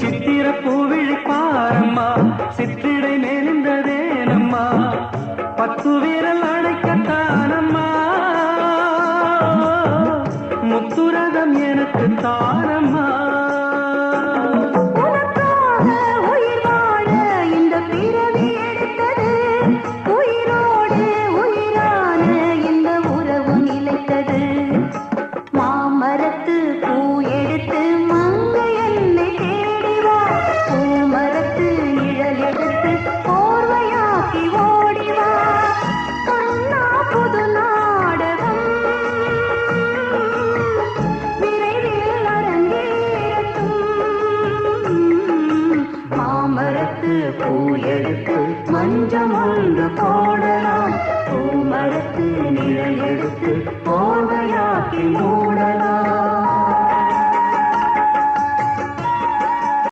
சித்திர பூவிழி பாரம்மா சிற்றிடை மேலிந்ததேனம்மா பத்து வீரல் அடைக்கத்தானம்மா முத்துரதம் எனக்கு தானம்மா பூ எடுத்து மஞ்சம் ஒன்று போடலாம் பூமரத்து நிழல் எடுத்து போர்வையாக்கி மூடலாம்